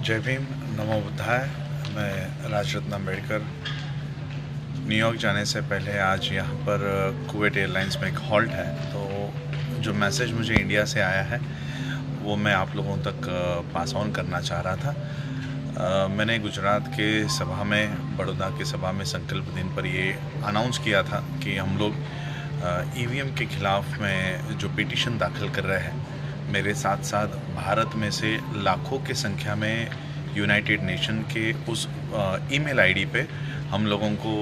जय भीम, नमो बुद्धाय। मैं राजरत्न अम्बेडकर न्यूयॉर्क जाने से पहले आज यहाँ पर कुवैत एयरलाइंस में एक हॉल्ट है, तो जो मैसेज मुझे इंडिया से आया है वो मैं आप लोगों तक पास ऑन करना चाह रहा था। मैंने गुजरात के सभा में, बड़ौदा के सभा में संकल्प दिन पर ये अनाउंस किया था कि हम लोग ईवीएम के ख़िलाफ़ में जो पिटीशन दाखिल कर रहे हैं, मेरे साथ साथ भारत में से लाखों की संख्या में यूनाइटेड नेशन के उस ईमेल आईडी पे हम लोगों को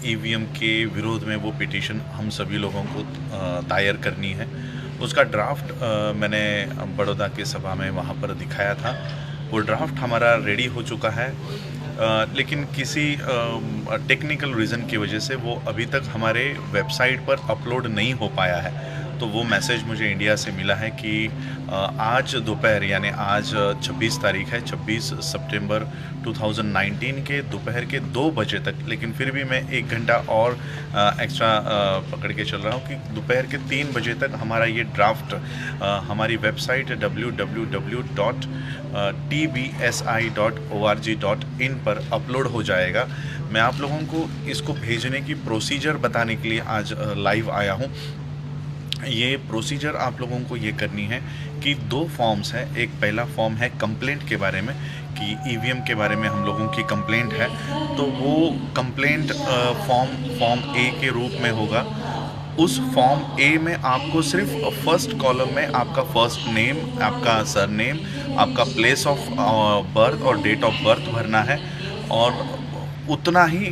ईवीएम के विरोध में वो पिटीशन हम सभी लोगों को दायर करनी है। उसका ड्राफ्ट मैंने बड़ौदा की सभा में वहाँ पर दिखाया था। वो ड्राफ्ट हमारा रेडी हो चुका है, लेकिन किसी टेक्निकल रीज़न की वजह से वो अभी तक हमारे वेबसाइट पर अपलोड नहीं हो पाया है। तो वो मैसेज मुझे इंडिया से मिला है कि आज दोपहर, यानी आज 26 तारीख है, 26 सितंबर 2019 के दोपहर के 2 बजे तक, लेकिन फिर भी मैं 1 घंटा और एक्स्ट्रा पकड़ के चल रहा हूँ कि दोपहर के 3 बजे तक हमारा ये ड्राफ्ट हमारी वेबसाइट www.tbsi.org.in पर अपलोड हो जाएगा। मैं आप लोगों को इसको भेजने की प्रोसीजर बताने के लिए आज लाइव आया हूँ। ये प्रोसीजर आप लोगों को ये करनी है कि 2 फॉर्म्स हैं। एक पहला फॉर्म है कंप्लेंट के बारे में, कि ईवीएम के बारे में हम लोगों की कंप्लेंट है, तो वो कंप्लेंट फॉर्म ए के रूप में होगा। उस फॉर्म ए में आपको सिर्फ फर्स्ट कॉलम में आपका फर्स्ट नेम, आपका सरनेम, आपका प्लेस ऑफ बर्थ और डेट ऑफ बर्थ भरना है, और उतना ही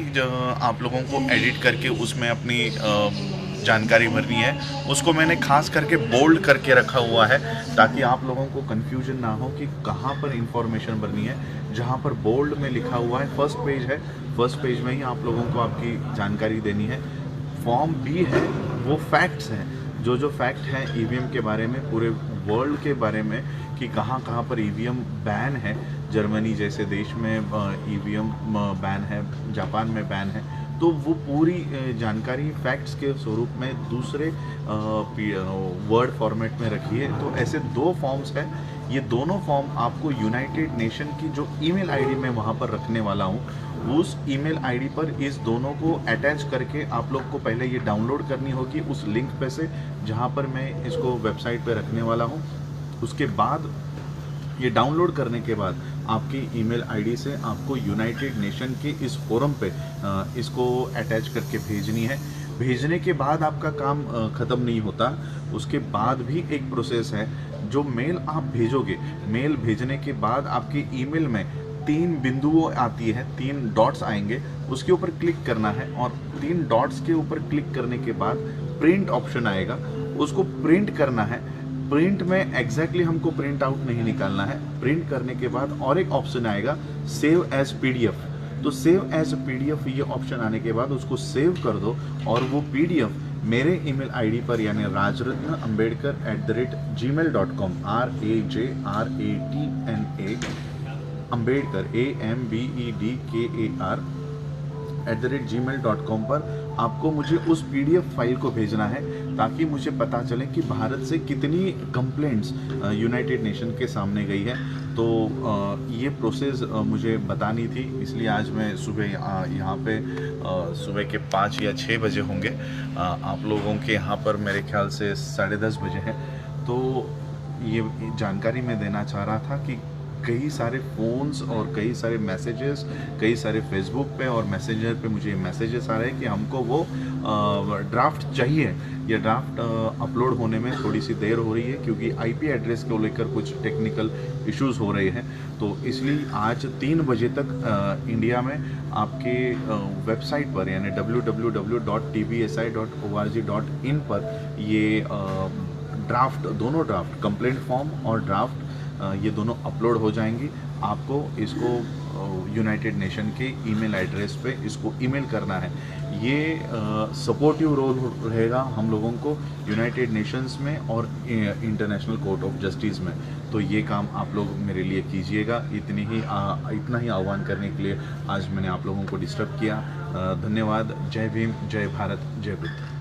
आप लोगों को एडिट करके उसमें अपनी जानकारी भरनी है। उसको मैंने खास करके बोल्ड करके रखा हुआ है ताकि आप लोगों को कन्फ्यूजन ना हो कि कहाँ पर इंफॉर्मेशन भरनी है। जहाँ पर बोल्ड में लिखा हुआ है फर्स्ट पेज है, फर्स्ट पेज में ही आप लोगों को आपकी जानकारी देनी है। फॉर्म बी है, वो फैक्ट्स हैं, जो फैक्ट हैं ईवीएम के बारे में, पूरे वर्ल्ड के बारे में, कि कहाँ कहाँ पर ईवीएम बैन है। जर्मनी जैसे देश में ईवीएम बैन है, जापान में बैन है। तो वो पूरी जानकारी फैक्ट्स के स्वरूप में दूसरे वर्ड फॉर्मेट में रखिए। तो ऐसे 2 फॉर्म्स हैं। ये दोनों फॉर्म आपको यूनाइटेड नेशन की जो ईमेल आईडी मैं वहाँ पर रखने वाला हूँ, उस ईमेल आईडी पर इस दोनों को अटैच करके आप लोग को पहले ये डाउनलोड करनी होगी उस लिंक पे से, जहाँ पर मैं इसको वेबसाइट पे रखने वाला हूँ। उसके बाद ये डाउनलोड करने के बाद आपकी ईमेल आईडी से आपको यूनाइटेड नेशन के इस फोरम पे इसको अटैच करके भेजनी है। भेजने के बाद आपका काम ख़त्म नहीं होता। उसके बाद भी एक प्रोसेस है। जो मेल आप भेजोगे, मेल भेजने के बाद आपकी ईमेल में 3 बिंदुओं आती है, 3 डॉट्स आएंगे, उसके ऊपर क्लिक करना है, और 3 डॉट्स के ऊपर क्लिक करने के बाद प्रिंट ऑप्शन आएगा, उसको प्रिंट करना है। प्रिंट में एग्जैक्टली हमको प्रिंट आउट नहीं निकालना है। प्रिंट करने के बाद और एक ऑप्शन आएगा, सेव एज पीडीएफ। तो सेव एज पीडीएफ ये ऑप्शन आने के बाद उसको सेव कर दो, और वो पीडीएफ मेरे ईमेल आईडी पर, यानी rajratna@gmail.com, RAJRATNA Ambedkar AMBEDKAR @gmail.com पर आपको मुझे उस पीडीएफ फाइल को भेजना है, ताकि मुझे पता चले कि भारत से कितनी कंप्लेंट्स यूनाइटेड नेशन के सामने गई है। तो ये प्रोसेस मुझे बतानी थी, इसलिए आज मैं सुबह यहाँ पे सुबह के 5 या 6 बजे होंगे। आप लोगों के यहाँ पर मेरे ख्याल से 10:30 बजे है। तो ये जानकारी मैं देना चाह रहा था कि कई सारे फ़ोन्स और कई सारे मैसेजेस, कई सारे फेसबुक पे और मैसेंजर पे मुझे मैसेजेस आ रहे हैं कि हमको वो ड्राफ्ट चाहिए। ये ड्राफ्ट अपलोड होने में थोड़ी सी देर हो रही है, क्योंकि आईपी एड्रेस को लेकर कुछ टेक्निकल इश्यूज़ हो रहे हैं। तो इसलिए आज 3 बजे तक इंडिया में आपके वेबसाइट पर, यानी www.tbsi.org.in पर ये ड्राफ्ट, दोनों ड्राफ्ट, कंप्लेंट फॉर्म और ड्राफ्ट, ये दोनों अपलोड हो जाएंगी। आपको इसको यूनाइटेड नेशन के ईमेल एड्रेस पे इसको ईमेल करना है। ये सपोर्टिव रोल रहेगा हम लोगों को यूनाइटेड नेशंस में और इंटरनेशनल कोर्ट ऑफ जस्टिस में। तो ये काम आप लोग मेरे लिए कीजिएगा। इतना ही आह्वान करने के लिए आज मैंने आप लोगों को डिस्टर्ब किया। धन्यवाद। जय भीम, जय भारत, जय बुद्ध।